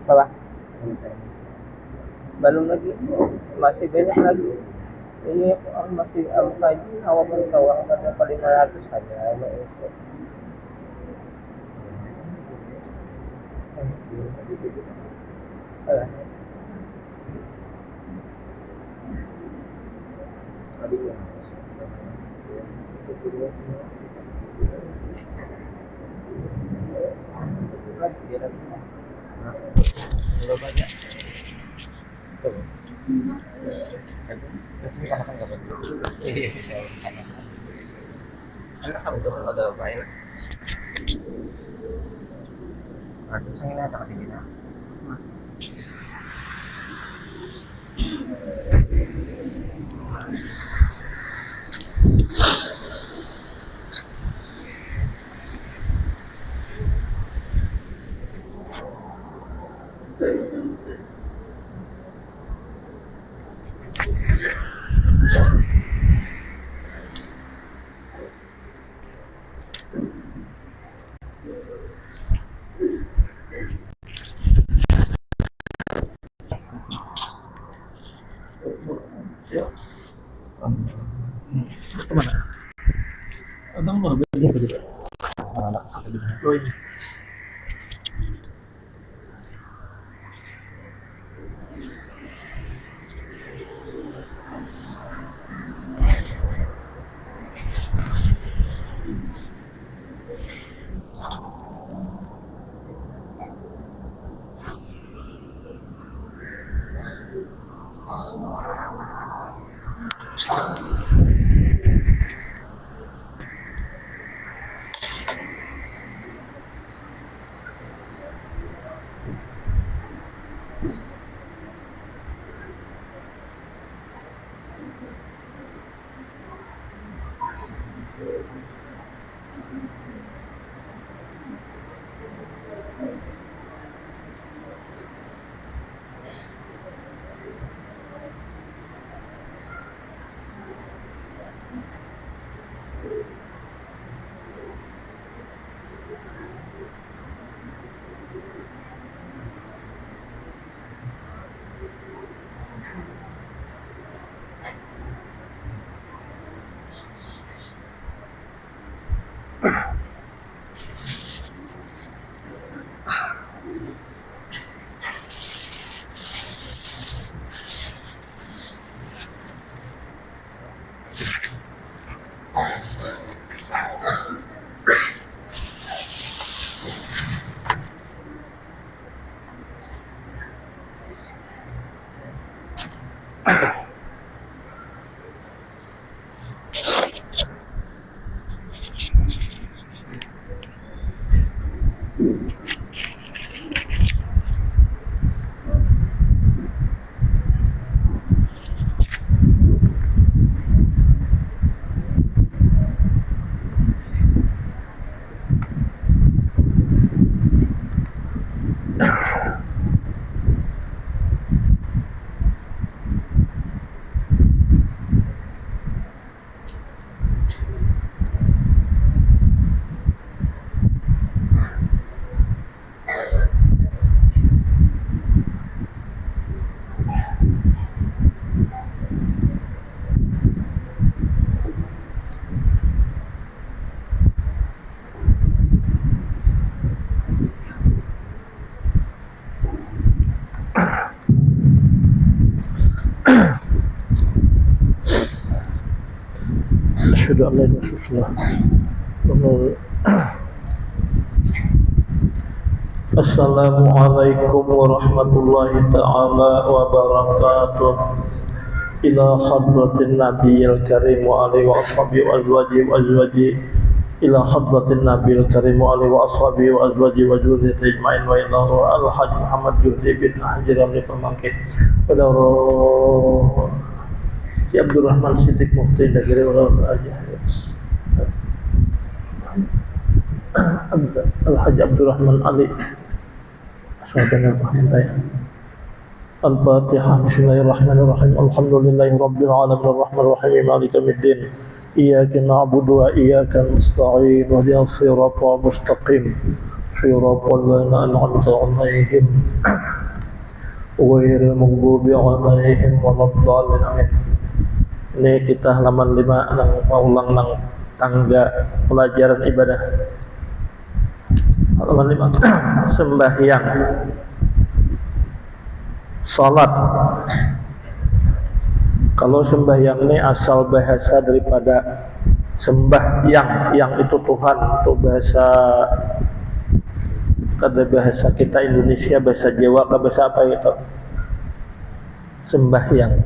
Apa? Belum lagi, masih banyak lagi. Iya, masih kaji awal berkawang pada 500 aja ada isi. Salah. Belum banyak. Iya, saya tanya. Anak kamu tuh ada apa ya? Aku sengit ada di mana? Kemana? Abang mau beli apa juga? Anak situ juga. Oh iya. Asyhadu an la ilaha illallah. Assalamualaikum warahmatullahi ta'ala wabarakatuh. Ila hadratin nabiyil karim wa alihi wa ashabihi wa azwajihi wa azwajihi. Ila hadratin nabiyil karim wa alihi wa ashabihi wa azwajihi wa dzurriyyati ajma'in wa ila al-hajj Muhammad Juhdi bin Ahjiram li pemangkit. Ila Ya Abdurrahman Siddiq Mufti Negeri Ulama Aja Al-Hajj Abdurrahman Ali Sahabat Al-Fatihah. Bismillahirrahmanirrahim. Alhamdulillahi Rabbil Alamin Ar-Rahmanir-Rahim Maliki Yawmiddin. Iyyaka na'budu wa iyyaka nasta'in. Ihdinas siratal mustaqim. siratal ladzina an'amta 'alaihim ghairil maghdubi 'alaihim waladdallin. Amin. Ini kita halaman 5 nang ulang nang tangga pelajaran ibadah. Halaman 5. Sembahyang. Salat. Kalau sembahyang ini asal bahasa daripada sembahyang, yang itu Tuhan, itu bahasa kada bahasa kita Indonesia, bahasa Jawa, bahasa apa itu? Sembahyang.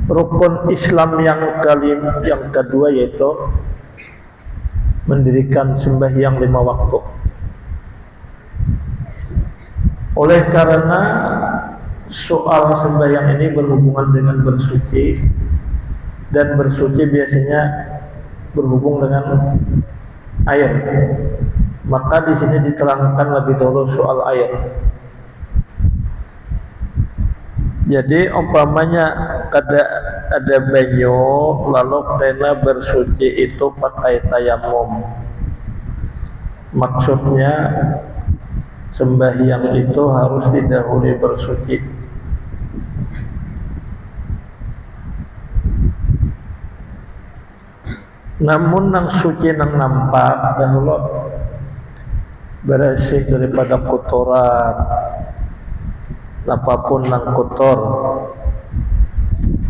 Rukun Islam yang kedua yaitu mendirikan sembahyang 5 waktu. Oleh karena soal sembahyang ini berhubungan dengan bersuci, dan bersuci biasanya berhubung dengan air, maka di sini diterangkan lebih dahulu soal air. Jadi umpamanya ada banyu, lalu kena bersuci itu pakai tayamum. Maksudnya sembahyang itu harus didahului bersuci. Namun nang suci nang nampak dahulu bersih daripada kotoran, apapun nang kotor,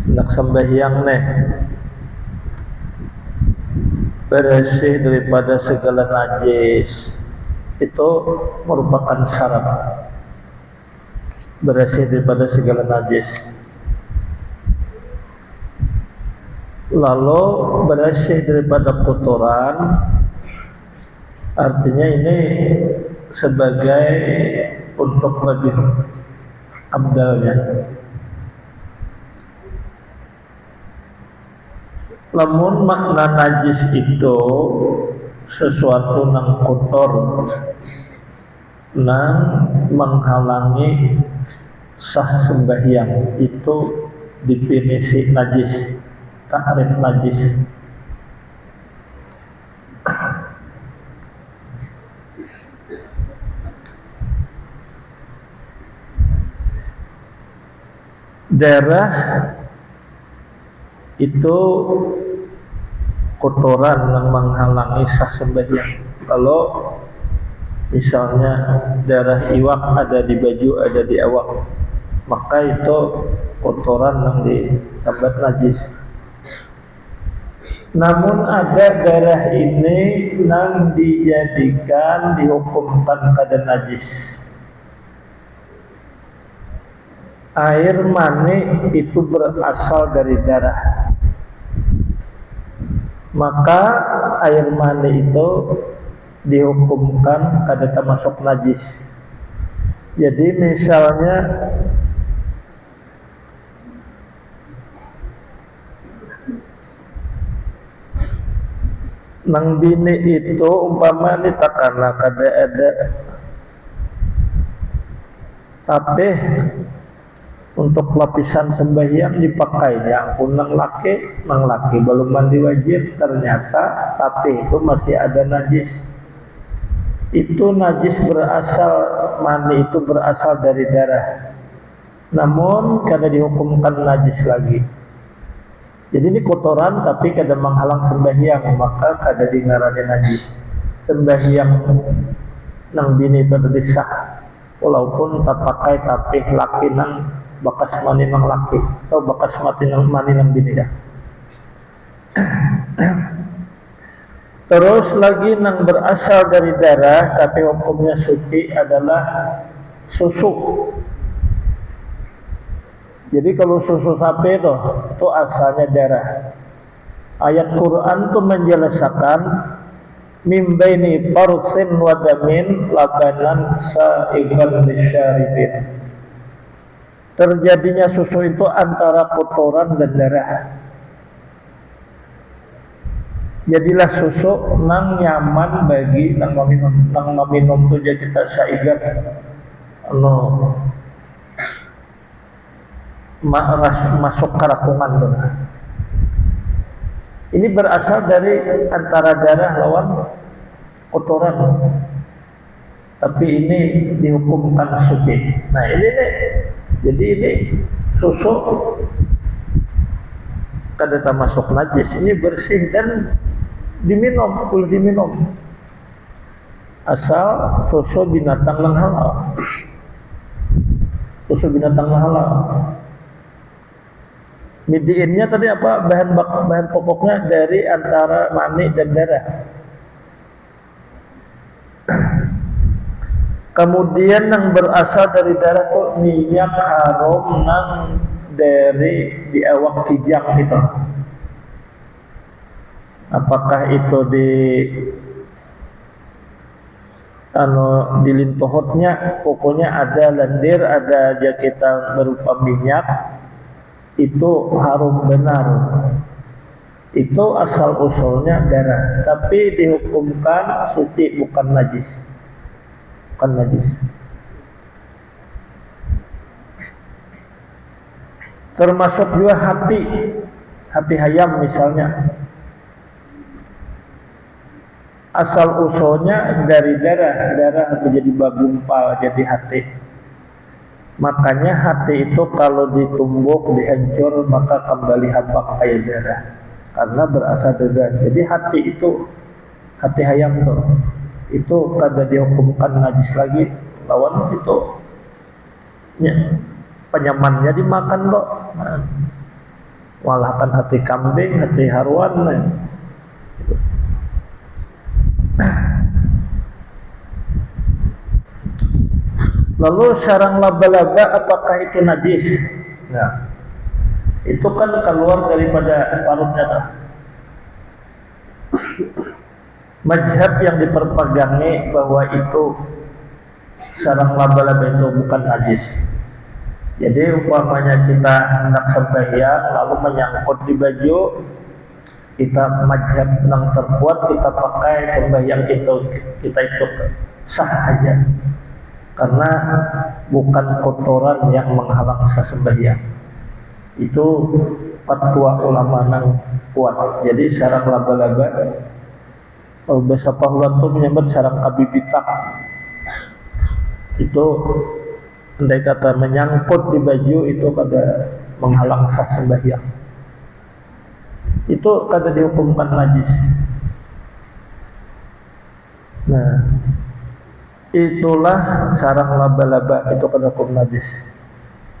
nak sembahyang neh bersih daripada segala najis, itu merupakan syarat bersih daripada segala najis. Lalu bersih daripada kotoran, artinya ini sebagai untuk lebih abdalnya. Namun makna najis itu sesuatu nang kotor, nang menghalangi sah sembahyang, itu definisi najis, takrif najis. Darah itu kotoran yang menghalangi sah sembahyang. Kalau misalnya darah iwak ada di baju, ada di awak, maka itu kotoran yang disambat najis. Namun ada darah ini yang dijadikan, dihukumkan kada najis. Air mani itu berasal dari darah, maka air mani itu dihukumkan kada termasuk najis. Jadi misalnya nang bini itu umpama ni takkanlah kada ada, tapi untuk lapisan sembahyang dipakai. Ya ampun, nang laki belum mandi wajib, ternyata tapi itu masih ada najis. Itu najis berasal, mani itu berasal dari darah, namun kada dihukumkan najis lagi. Jadi ini kotoran tapi kada menghalang sembahyang, maka kada dingarani najis. Sembahyang nang bini itu disah, walaupun tak pakai tapi laki nang bakas mani nang laki atau bakas mani nang bini dah. Terus lagi nang berasal dari darah tapi hukumnya suci adalah susu. Jadi kalau susu sapi itu asalnya darah. Ayat Quran itu menjelaskan min baini farthin wa damin labanan sa'igan lisyaribin. Terjadinya susu itu antara kotoran dan darah. Jadilah susu nang nyaman bagi nang meminum tu jadi kita saigat masuk kerakungan tu. Ini berasal dari antara darah lawan kotoran, tapi ini dihukumkan suci. Nah ini nih, jadi ini susu kada termasuk najis, ini bersih dan diminum, boleh diminum. Asal susu binatang yang halal. Susu binatang yang halal. Midiinnya tadi apa? Bahan pokoknya dari antara mani dan darah. Kemudian yang berasal dari darah itu minyak harum nang dari di awak kijang itu. Apakah itu di lintohotnya, pokoknya ada lendir, ada jaketan berupa minyak, itu harum benar. Itu asal usulnya darah, tapi dihukumkan suci, bukan najis. Bukan najis. Termasuk juga hati ayam misalnya. Asal usulnya dari darah menjadi bagumpal jadi hati. Makanya hati itu kalau ditumbuk, dihancur, maka kembali habak kayak darah, karena berasal dari darah. Jadi hati itu, hati ayam tuh, itu kada dihukumkan najis lagi, lawan itu penyamannya dimakan kok. Walahkan hati kambing, hati haruan. Lalu sarang laba-laba apakah itu najis? Nah, itu kan keluar daripada parutnya. Mazhab yang diperpegangi bahwa itu sarang laba-laba itu bukan najis. Jadi umpamanya kita hendak sembahyang lalu menyangkut di baju, kita mazhab yang terkuat kita pakai sembahyang kita itu sah aja. Karena bukan kotoran yang menghalang sembahyang. Itu fatwa ulama yang kuat. Jadi sarang laba-laba, kalau bahasa Pahulan itu menyebut sarang kabibitak. Itu andai kata menyangkut di baju itu kada menghalang sah sembahyang. Itu kada dihukumkan najis. Nah, itulah sarang laba-laba itu kada hukum najis.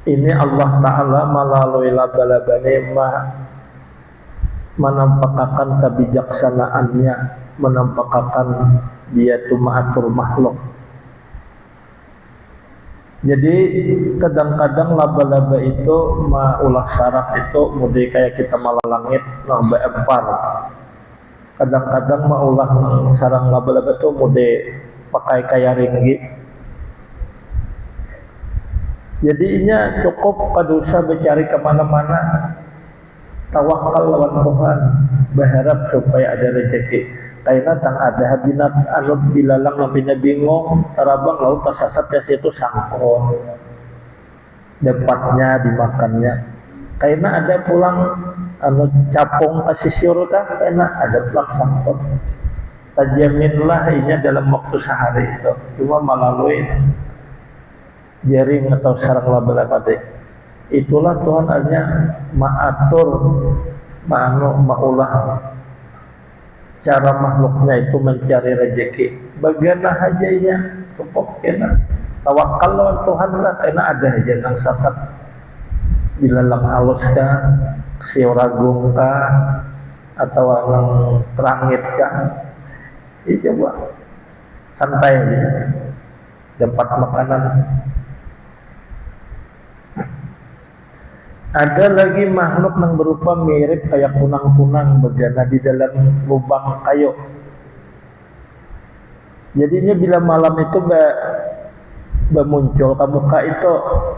Ini Allah Ta'ala melalui laba-laba ini menampakkan kebijaksanaannya, menampakkan dia itu mengatur makhluk. Jadi kadang-kadang laba-laba itu ulah saraf itu mudi kayak kita malah langit nambah empar. Kadang-kadang ulah sarang laba-laba itu mudi pakai kayak ringgit. Jadinya cukup kada usah mencari kemana-mana, tawakal lawan Tuhan, berharap supaya ada rezeki. Karena tang ada binat anut bilalang nampina bingung, terabang lalu tersasar ke situ sangkon, dapatnya dimakannya. Karena ada pulang anut capung kasih syurga, karena ada pulang sangkon. Tajaminlah ini dalam waktu sehari itu, cuma melalui jaring atau sarang laba-laba. Itulah Tuhan hanya mengatur, maulah cara makhluknya itu mencari rezeki. Bagaimana hajanya, cukup kena tawakal lawan Tuhan lah, karena ada aja yang sasat bila lang halus kah, siuragung kah, atau lang terangit kah. Coba santai aja, dapat makanan. Ada lagi makhluk yang berupa mirip kayak kunang-kunang berjana di dalam lubang kayu. Jadinya bila malam itu muncul ke muka itu,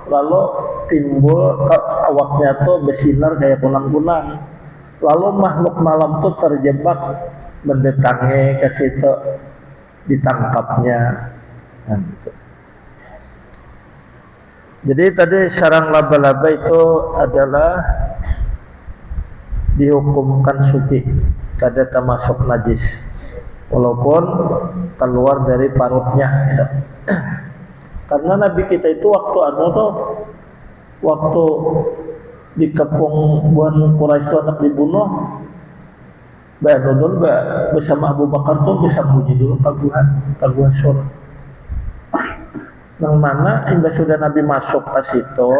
lalu timbul awaknya tuh bersinar kayak kunang-kunang. Lalu makhluk malam tuh terjebak mendatangi ke situ, ditangkapnya, dan gitu. Jadi tadi sarang laba-laba itu adalah dihukumkan suci, kada termasuk najis. walaupun keluar dari parutnya ya. Karena Nabi kita itu waktu dikepung buan Quraisy itu anak dibunuh, Nudul bersama Abu Bakar tuh bisa puji dulu kaguhan surah. Yang mana indah sudah Nabi masuk ke situ,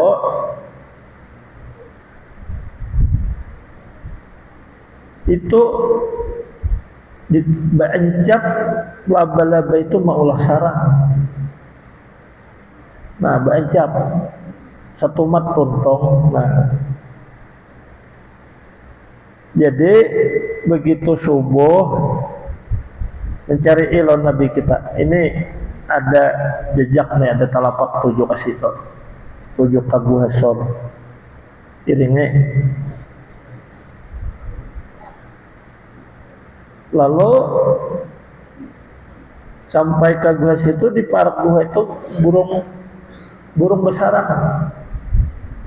itu diencap laba-laba itu maulah sarang. Nah, beencap satu mat tuntong. Nah, jadi begitu subuh mencari ilon Nabi kita. Ini ada jejaknya, ada talapak 7 ke situ. 7 kagu hasor. Iringnya. Lalu sampai ke gua situ, di parak gua itu burung bersarang.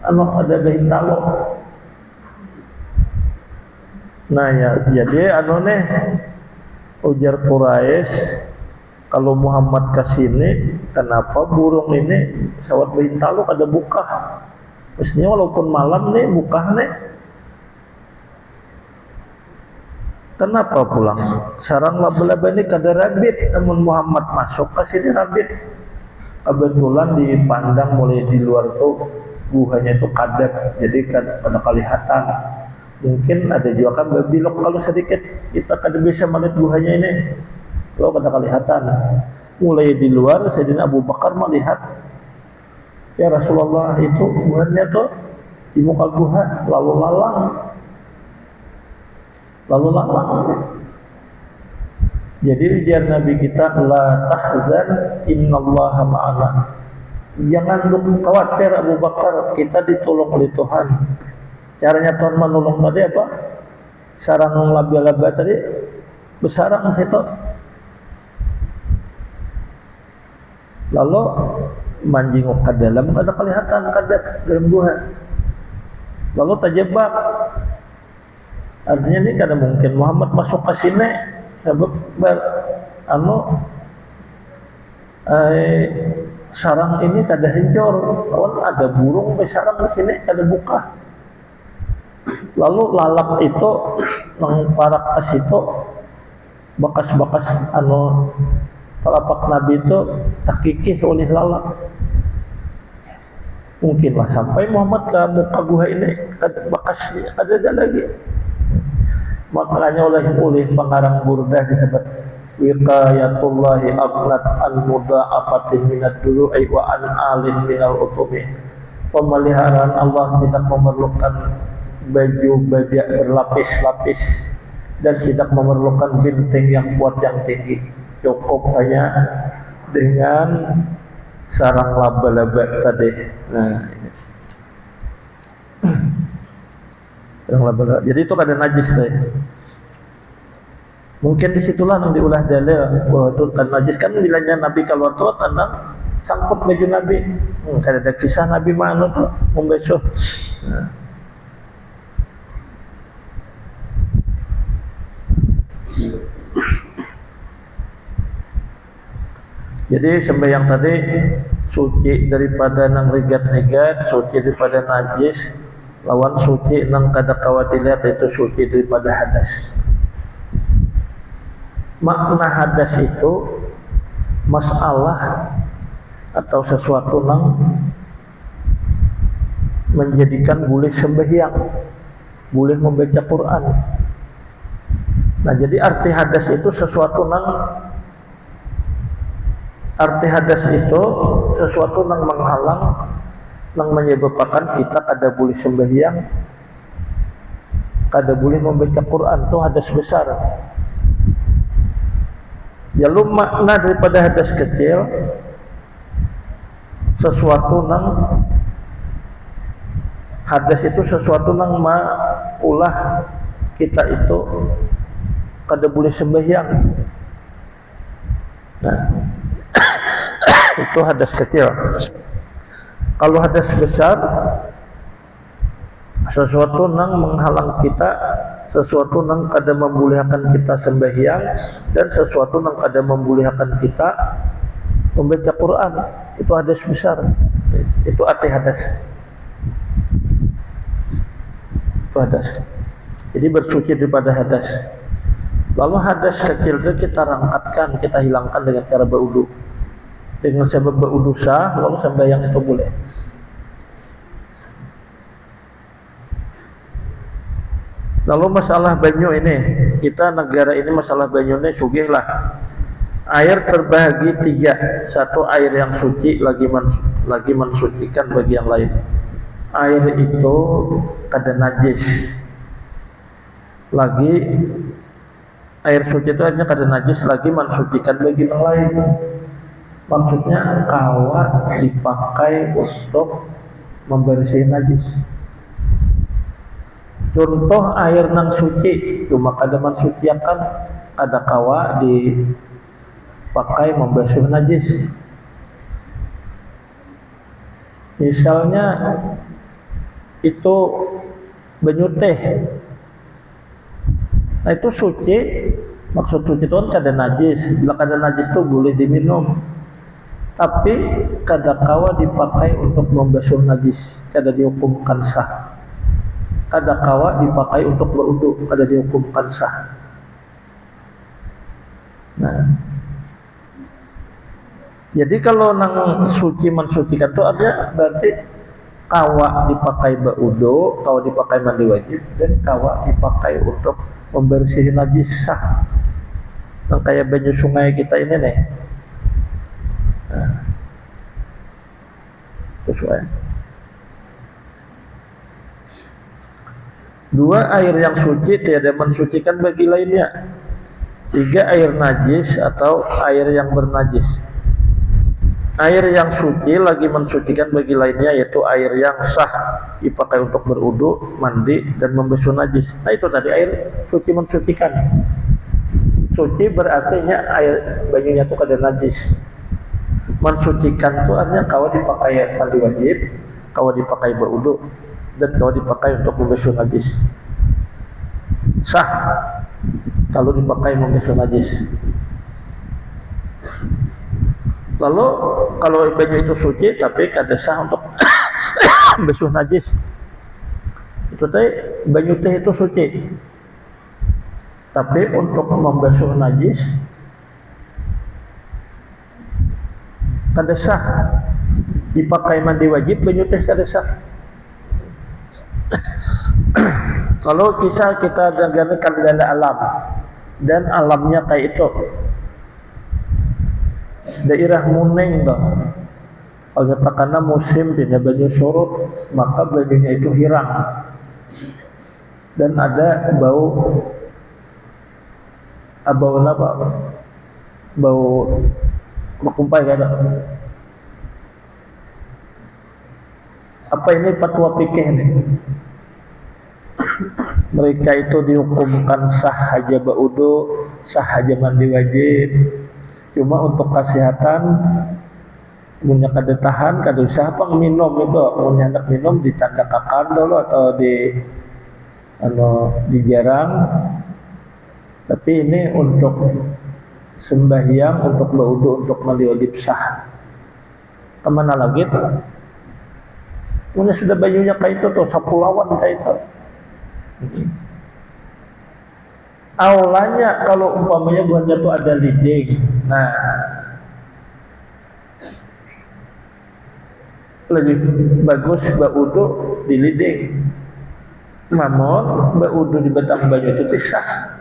Ada behintalo. Nah ya, jadi ujar Quraisy, kalau Muhammad kesini, kenapa burung ini sawat behintalo kada buka? Mestinya walaupun malam nih buka nih. Kenapa pulang? Sarang laba-laba ini kada rabit, namun Muhammad masuk ke sini rabit. Kebetulan dipandang mulai di luar tuh guhanya itu kadet, jadi kan ada kelihatan. Mungkin ada juga kan belok kalau sedikit kita kada bisa melihat guhanya ini. Kalau kada kelihatan. Mulai di luar Sayyidina Abu Bakar melihat, ya Rasulullah, itu guhanya tuh di muka guha lalu lalang. Jadi ujar Nabi kita, la tahzan innallaha ma'ana. Jangan khawatir Abu Bakar, kita ditolong oleh Tuhan. Caranya Tuhan menolong tadi apa? Sarang laba-laba tadi bersarang situ. Lalu manjingok ke dalam, ada kelihatan kadet dalam gua. Lalu terjebak. Artinya ini kada mungkin Muhammad masuk ke sini sebab sarang ini kada hancur. Lawan ada burung bersarang di sini kada buka. Lalu lalap itu nang parak ke situ, bekas-bekas telapak Nabi itu terkikis oleh lalap. Mungkinlah sampai Muhammad ke muka gua ini bekasnya ada lagi. Makanya oleh pengarang Burdah disebut wiqayatullahi aqnat an mudha'afatin minad dulu'i wa an alin minal utumi. Pemeliharaan Allah tidak memerlukan baju bajak berlapis-lapis dan tidak memerlukan benteng yang kuat yang tinggi. Cukup hanya dengan sarang laba-laba tadi. Nah, ini. Jadi itu kada najis deh. Mungkin disitulah yang diulah dalil bahwa itu kan najis, kan bilangnya Nabi keluar tuh tentang sangkut baju Nabi. Kada ada kisah Nabi mana tuh membesuh. Nah. Jadi sembahyang tadi suci daripada nang rigat-rigat, suci daripada najis. Lawan suci nang kada kawat dilihat itu suci daripada hadas. Makna hadas itu masalah atau sesuatu nang menjadikan boleh sembahyang, boleh membaca Quran. Nah, jadi arti hadas itu sesuatu nang menghalang, nang menyebabkan kita kada boleh sembahyang, kada boleh membaca Quran. Itu hadas besar. Jalur makna daripada hadas kecil, sesuatu nang hadas itu sesuatu nang ulah kita itu kada boleh sembahyang. Nah, itu hadas kecil. Kalau hadas besar, sesuatu nang menghalang kita sesuatu yang kada membolehkan kita sembahyang dan sesuatu yang kada membolehkan kita membaca Quran. Itu hadas besar. Itu arti hadas. Itu hadas. Jadi bersuci daripada hadas. Lalu hadas kecil itu kita rangkatkan, kita hilangkan dengan cara berwudu. Dengan sebab berwudu sah, lalu sembahyang itu boleh. Lalu masalah banyu ini, kita negara ini masalah banyu ini sugih lah. Air terbagi 3. Satu air yang suci lagi mensucikan bagi yang lain. Air itu kada najis. Lagi air suci itu hanya kada najis lagi mensucikan bagi yang lain. Maksudnya kawa dipakai untuk membersihkan najis. Contoh air nang suci cuma kada mensucikan, kada kawa dipakai membasuh najis. Misalnya itu banyu teh. Nah itu suci, maksud suci itu kan kada najis. Bila kada najis itu boleh diminum. Tapi kada kawa dipakai untuk membasuh najis, kada dihukumkan sah. Kada kawa dipakai untuk berwudu, kada dihukumkan sah. Nah, jadi kalau nang suci mensucikan itu artinya berarti kawa dipakai berwudu, kawa dipakai mandi wajib, dan kawa dipakai untuk membersihkan najis sah. Yang kayak banyu sungai kita ini nih. Nah, sesuai. 2 air yang suci tiada mensucikan bagi lainnya. 3 air najis atau air yang bernajis. Air yang suci lagi mensucikan bagi lainnya, yaitu air yang sah dipakai untuk berwudu, mandi dan membasuh najis. Nah itu tadi air suci mensucikan. Suci berartinya air banyunya itu kada najis. Mensucikan itu artinya kawa dipakai mandi wajib, kawa dipakai berwudu, dan kalau dipakai untuk membasuh najis. Sah kalau dipakai membasuh najis. Lalu kalau banyu itu suci tapi kada sah untuk membasuh najis. Itu teh banyu teh itu suci. Tapi untuk membasuh najis kada sah. Dipakai mandi wajib banyu teh kada sah. Kalau kisah kita dengarkan dari alam dan alamnya kayak itu, daerah Muneng dah. Kalau katakanlah musim tidak banyu surut, maka banyunya itu hilang dan ada bau apa? Bau berkumpai kan? Apa ini fatwa fikih nih? Mereka itu dihukumkan sah aja berwudu, sah aja mandi wajib. Cuma untuk kesehatan punya kada tahan, kada usah apa minum itu, punya hendak minum ditandakakan dulu atau dijarang. Tapi ini untuk sembahyang, untuk berwudu, untuk mandi wajib sah. Kemana lagi tuh? Punya sudah banyunya kayak itu tuh, sapulawan kayak itu. Aulanya kalau umpamanya buahnya itu ada liding. Nah, lebih bagus berwudu di liding. Namun berwudu di batang banyu itu sah.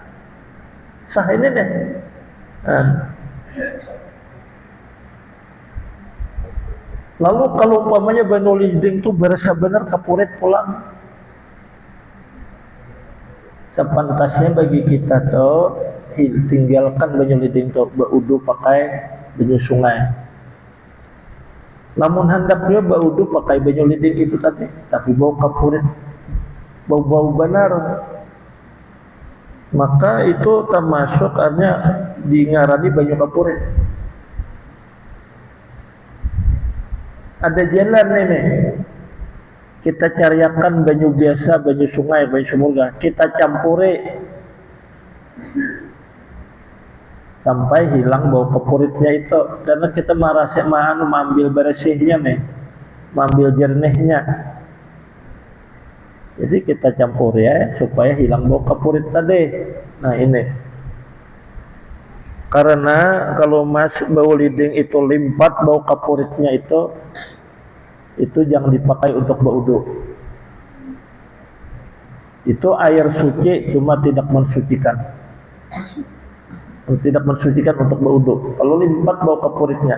Sah ini deh. Lalu kalau umpamanya banyu liding itu berasa benar kapurit pulang. Sepantasnya bagi kita tuh tinggalkan banyu liding tuh berwudu pakai banyu sungai. Namun hendaknya berwudu pakai banyu liding itu tadi, tapi bau kapurit, bau benar, maka itu termasuk artinya dingarani banyu kapurit. Ada jalan ini, kita cariakan banyu biasa, banyu sungai, banyu sumur, kita campuri sampai hilang bau kepuritnya itu. Karena kita merasa mengambil bersihnya nih, mengambil jernihnya. Jadi kita campur ya supaya hilang bau kepurit tadi. Nah ini, karena kalau bau liding itu limpat bau kepuritnya itu jangan dipakai untuk berwudu. Itu air suci cuma tidak mensucikan. Tidak mensucikan untuk berwudu. Kalau limpat bau kepuritnya.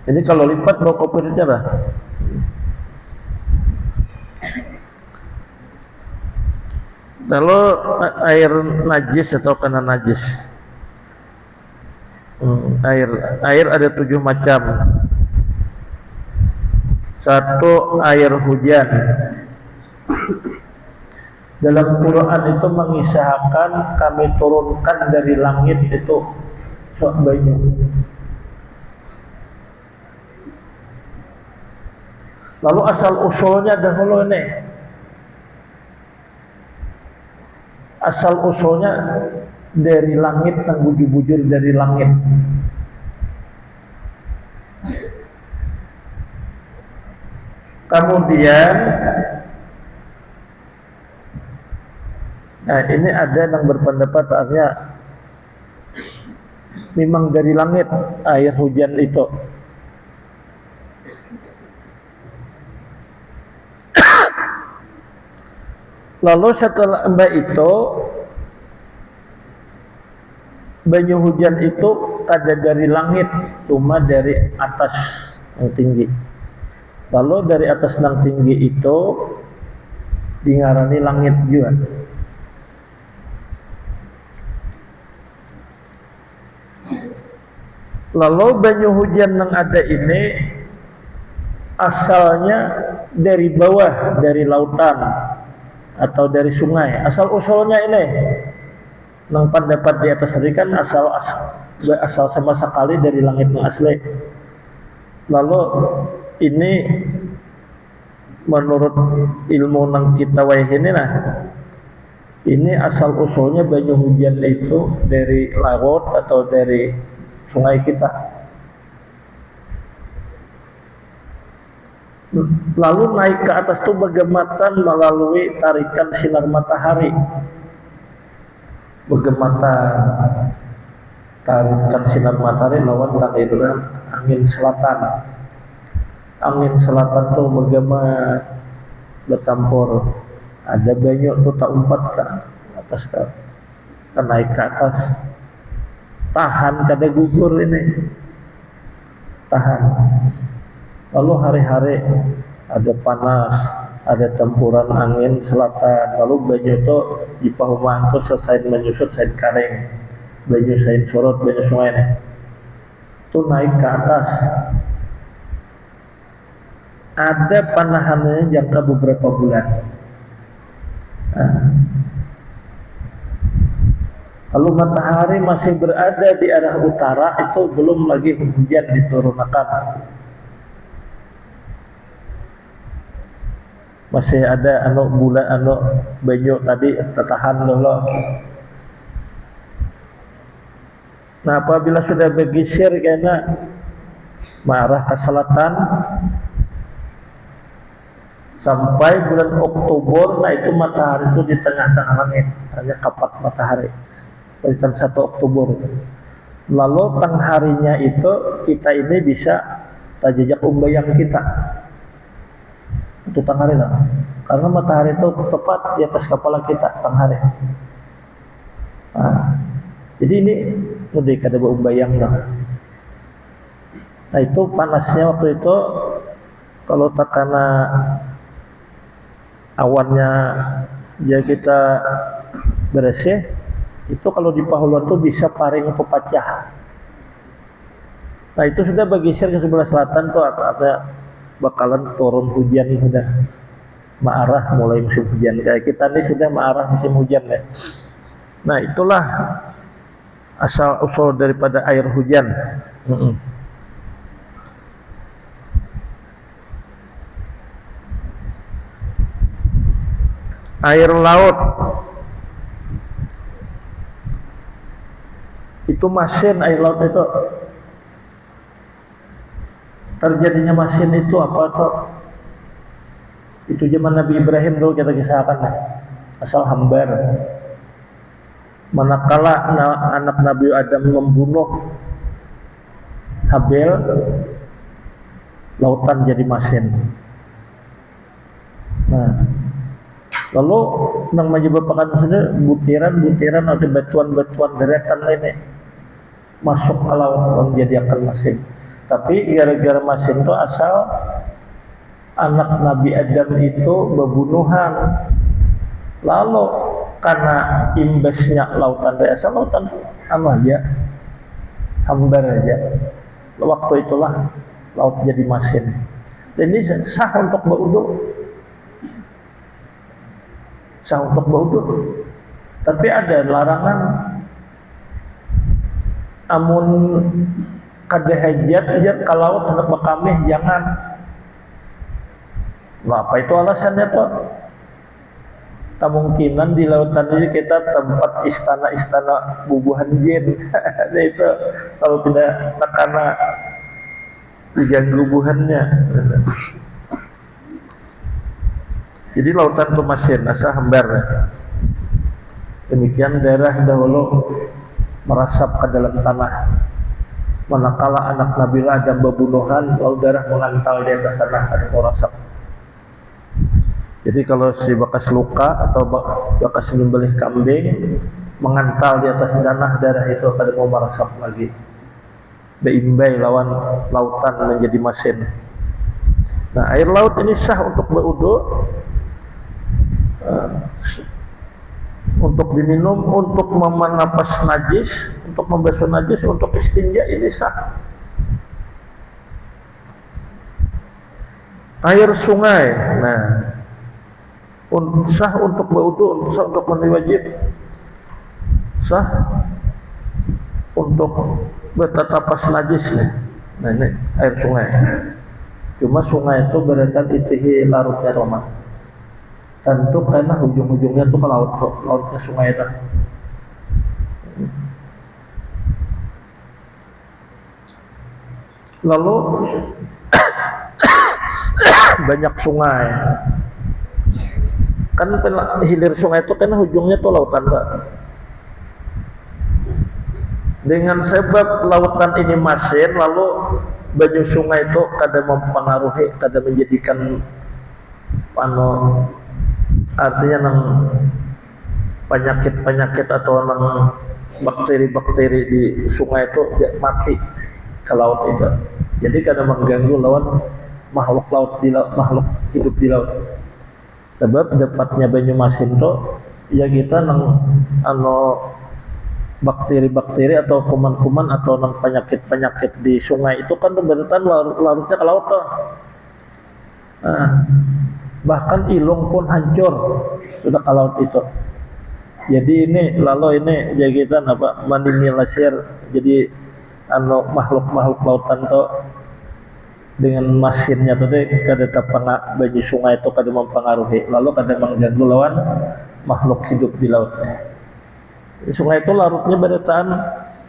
Ini kalau limpat bau kepuritnya lah. Lalu air najis atau kena najis. Air ada 7 macam. 1, air hujan. Dalam Quran itu mengisahkan kami turunkan dari langit itu banyu. Lalu asal usulnya dahulu ini. Asal usulnya dari langit, yang bujur-bujur dari langit. Kemudian, nah ini ada yang berpendapat artinya memang dari langit air hujan itu. Lalu setelah itu banyu hujan itu kada dari langit, cuma dari atas yang tinggi. Lalu dari atas yang tinggi itu dingarani langit juga. Lalu banyu hujan yang ada ini asalnya dari bawah, dari lautan atau dari sungai. Asal usulnya ini yang pendapat di atas tadi kan asal sama sekali dari langit yang asli. Lalu ini menurut ilmu yang kita ini nah, ini asal usulnya banyu hujan itu dari laut atau dari sungai kita. Lalu naik ke atas itu bergematan melalui tarikan sinar matahari. Bergematan tarikan sinar matahari lawan aliran angin selatan. Angin selatan tuh bergemat, bertampur. Ada banyak tuh tak umpat ke atas, ke naik ke atas. Tahan kada gugur ini. Tahan. Lalu hari-hari ada panas, ada tempuran angin selatan. Lalu banyu itu di pahuman itu selesai menyusut, selesai kering. Banyu selesai surut, banyu sungai ini. Itu naik ke atas. Ada panahannya jangka beberapa bulan. Lalu matahari masih berada di arah utara, itu belum lagi hujan diturunkan. Masih ada bulan banyu tadi tertahan dulu. Nah, apabila sudah bergeser karena mengarah ke selatan sampai bulan Oktober, nah itu matahari itu di tengah-tengah langit, hanya kapat matahari dari 1 Oktober. Lalu tengah harinya itu kita ini bisa tajajak umbayang kita. Itu tengah hari lah, karena matahari itu tepat di atas kepala kita tengah hari. Nah, jadi ini udah kada umbayang dah. Nah itu panasnya waktu itu kalau takana awannya ya kita bersih, itu kalau di Pahuluan tuh bisa paring pepacah. Nah itu sudah bergeser ke sebelah selatan tuh ada bakalan turun hujan, sudah mengarah mulai musim hujan. Kayak kita nih sudah mengarah musim hujan ya. Nah itulah asal usul daripada air hujan. Air laut itu masin, air laut itu terjadinya masin itu apa tuh? Itu zaman Nabi Ibrahim dulu kita kisahkan, asal hambar. Manakala anak Nabi Adam membunuh Habil, lautan jadi masin. Nah, lalu nang menyebabkan sana butiran-butiran atau batuan-batuan deretan ini masuk ke laut menjadi akan masin. Tapi gara-gara masin itu asal anak Nabi Adam itu bebunuhan. Lalu karena imbasnya lautan, asal lautan aja, hambar aja. Waktu itulah laut jadi masin. Dan ini sah untuk berwudu. Sah untuk berwudu. Tapi ada larangan. Amun kada hajat aja ke laut hendak bekamih jangan. Nah, apa itu alasannya Pak? Kemungkinan di lautan ini kita tempat istana-istana bubuhan jin. Nah, itu kalau tidak karena diganggu bubuhannya. Jadi lautan itu masin, asa hambar. Demikian daerah dahulu merasap ke dalam tanah. Manakala anak Nabi Adam bebunuhan, lalu darah mengantal di atas tanah ada merasap. Jadi kalau si bekas luka atau bekas menyembelih kambing mengantal di atas tanah, darah itu akan mau merasap lagi. Beimbai lawan lautan menjadi masin. Nah, air laut ini sah untuk berwudu, untuk diminum, untuk menapas najis, untuk membasuh najis, untuk istinja ini sah. Air sungai, nah sah untuk berwudu, sah untuk mandi wajib, sah untuk bertatapas najis nih. Nah ini air sungai. Cuma sungai itu beratan itihi larutnya Roma. Tentu karena ujung-ujungnya tuh ke laut, lautnya sungai itu. Lalu banyak sungai. Kan hilir sungai itu kan ujungnya tuh lautan, Pak. Dengan sebab lautan ini masin, lalu banyu sungai itu kadang mempengaruhi, kadang menjadikan artinya nang penyakit-penyakit atau nang bakteri-bakteri di sungai itu mati ke laut itu. Jadi kadang mengganggu lawan makhluk laut di laut, makhluk hidup di laut. Sebab dapatnya banyu masin itu ya kita nang bakteri-bakteri atau kuman-kuman atau nang penyakit-penyakit di sungai itu kan beratan larutnya ke laut tuh. Nah, bahkan ilung pun hancur sudah ke laut itu. Jadi ini lalu ini ya kita apa minimalisir, jadi makhluk-makhluk lautan tuh dengan masinnya tadi kada banyu sungai itu kada mempengaruhi, lalu kada mengganggu lawan makhluk hidup di lautnya. Sungai itu larutnya berataan,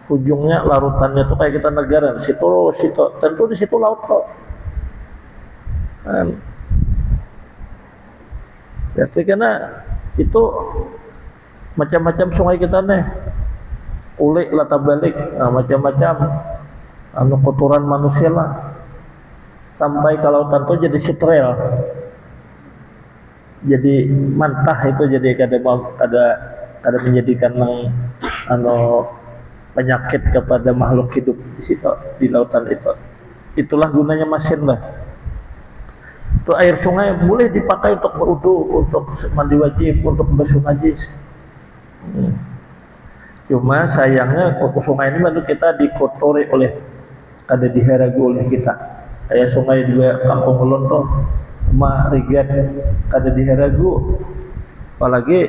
ujungnya larutannya itu kayak kita negara, situ tentu di situ laut kok. Berarti karena itu macam-macam sungai kita nih, ulik lata balik, macam-macam kotoran manusia lah, sampai ke lautan itu jadi sutrel, jadi mantah itu, jadi kada menjadikan penyakit kepada makhluk hidup di situ di lautan itu. Itulah gunanya masin lah. Itu air sungai boleh dipakai untuk berwudu, untuk mandi wajib, untuk basuh najis. Cuma sayangnya sungai ini baru kita dikotori oleh, kada diharagu oleh kita. Kayak sungai di Kampung Ulun tuh, rigat kada diharagu. Apalagi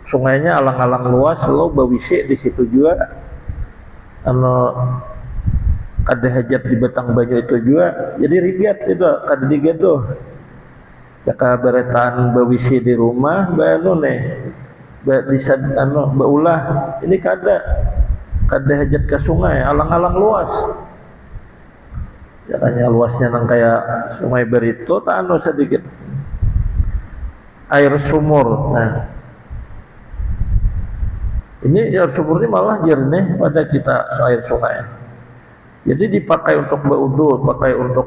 sungainya alang-alang luas, lo bawisi di situ juga kada hajat di Batang Banyu itu juga jadi rigat itu kada digaduh jaka beretaan bawisi di rumah banu nih bisa baulah ini kada hajat ke sungai alang-alang luas caranya luasnya nang kayak sungai Berito tak sedikit air sumur. Nah ini air sumur ini malah jernih pada kita air sungai. Jadi dipakai untuk berwudu, pakai untuk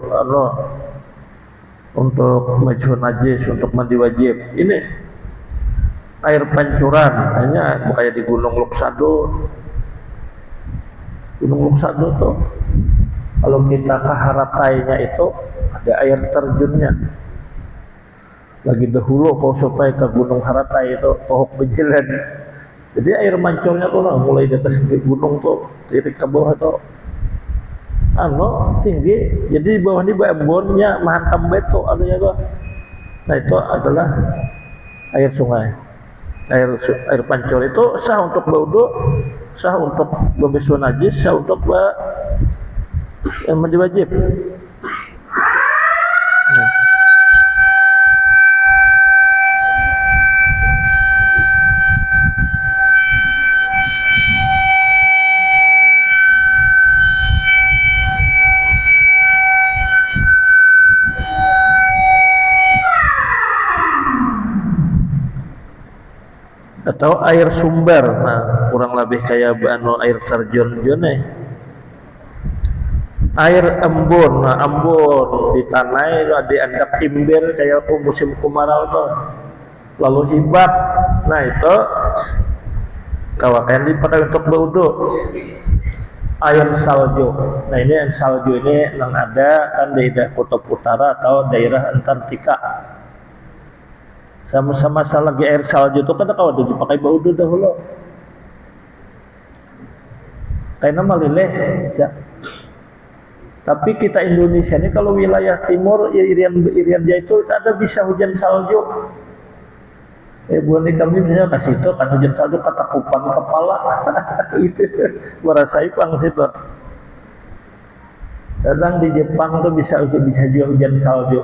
untuk majhun najis, untuk mandi wajib. Ini air pancuran, hanya kayak di Gunung Luksado. Gunung Luksado tuh, kalau kita ke Haratainya itu ada air terjunnya. Lagi dahulu kau supaya ke Gunung Haratai itu tohok bejalan. Jadi air mancurnya tuh mulai di atas gunung tuh, tirik ke bawah tuh. Tinggi, jadi di bawah ini embonnya menghantam beto anunya tuh. Nah itu adalah air sungai, air pancur itu sah untuk berwudu, sah untuk berbasuh najis, sah untuk mandi wajib. Atau air sumber, nah kurang lebih kayak air terjun nih. Air embun, nah embun di tanah dianggap imbir kayak musim kemarau tuh. Lalu hibat, nah itu kawakan dipakai untuk berwudu. Air salju, nah ini air salju ini yang ada kan di daerah kutub utara atau daerah Antartika. Sama-sama lagi air salju itu kan kalau dipakai berwudu dahulu. Karena malileh ya. Tapi kita Indonesia ini kalau wilayah timur Irian itu ada bisa hujan salju. Buat kami misalnya kasih itu kan hujan salju katakupan kepala. Merasai pang situ. Kadang di Jepang tuh bisa juga hujan salju.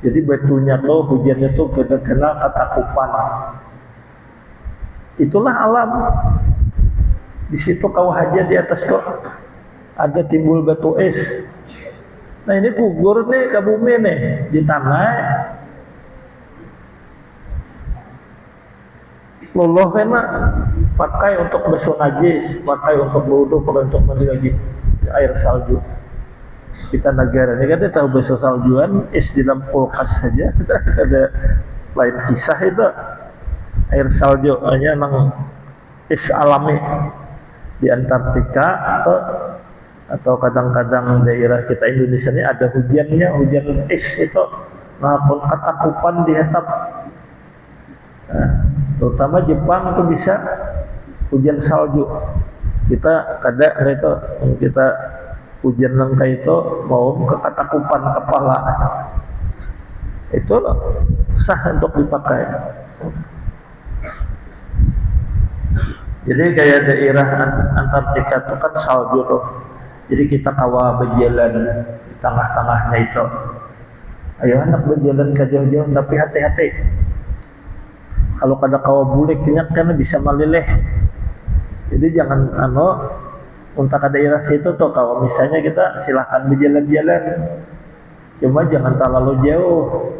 Jadi batunya tuh hujannya tuh kena katakupan. Itulah alam. Di situ kau haja di atas tuh ada timbul batu es. Nah ini gugur nih ke bumi nih di tanah. Loloh kena pakai untuk basuh najis, pakai untuk berwudu, pakai untuk mandi wajib air salju. Kita negara ini kan tahu basuh saljuan es di dalam kulkas saja. Ada lain kisah itu air salju hanya memang es alami di Antartika atau kadang-kadang daerah kita Indonesia ini ada hujannya, hujan es itu maupun katakupan dihetap. Nah, terutama Jepang itu bisa hujan salju. Kita kadang itu kita hujan langka itu mau ke katakupan kepala. Itu sah untuk dipakai. Jadi kayak daerah Antartika itu kan salju tuh. Jadi kita kawa berjalan di tengah-tengahnya itu. Ayo anak berjalan ke jauh-jauh tapi hati-hati. Kalau kada kawa bulik kan bisa malileh. Jadi jangan untuk ke daerah situ tuh kalau misalnya kita silahkan berjalan-jalan. Cuma jangan terlalu jauh.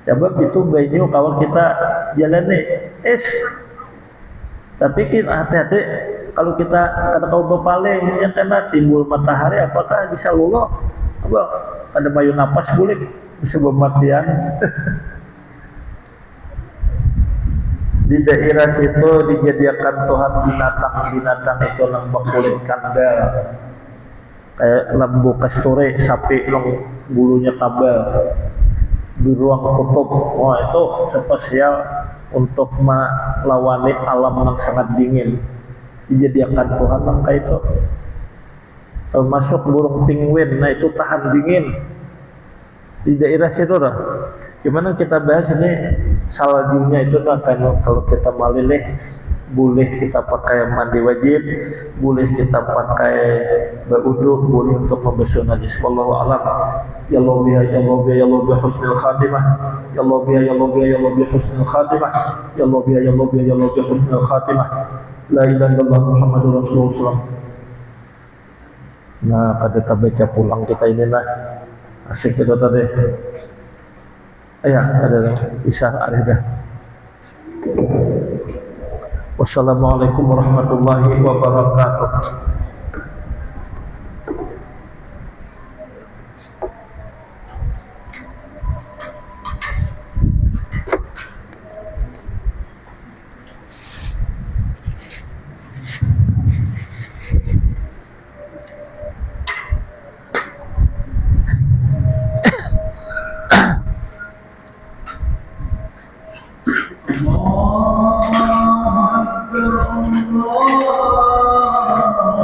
Sebab itu banyu kalau kita jalan nih es. Tapi kita hati-hati kalau kita kata kau berpaling yang kena timbul matahari apakah bisa luluh? Apa ada bayu napas bulik bisa bermatian. Di daerah situ dijadikan Tuhan binatang-binatang itu yang berkulit kandel kayak lembu kasturi, sapi yang bulunya tabel di ruang kutub. Wah itu spesial untuk melawani alam yang sangat dingin. Dijadikan Tuhan yang kayak itu. Termasuk burung penguin, nah itu tahan dingin di daerah situ dah. Gimana kita bahas ini saljunya itu kan kalau kita malileh boleh kita pakai mandi wajib, boleh kita pakai berwudu, boleh untuk membasuh najis. Wallahu alam. Ya Allah biha ya Allah biha ya Allah bi husnil khatimah. Ya Allah biha ya Allah biha ya Allah bi husnil khatimah. Ya Allah biha ya Allah biha ya Allah bi husnil khatimah. La ilaha illallah Muhammadur Rasulullah. Nah, kada kita baca pulang kita ini nah. Asik itu tadi. Ada Isya ada. Wassalamualaikum warahmatullahi wabarakatuh.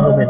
Amin.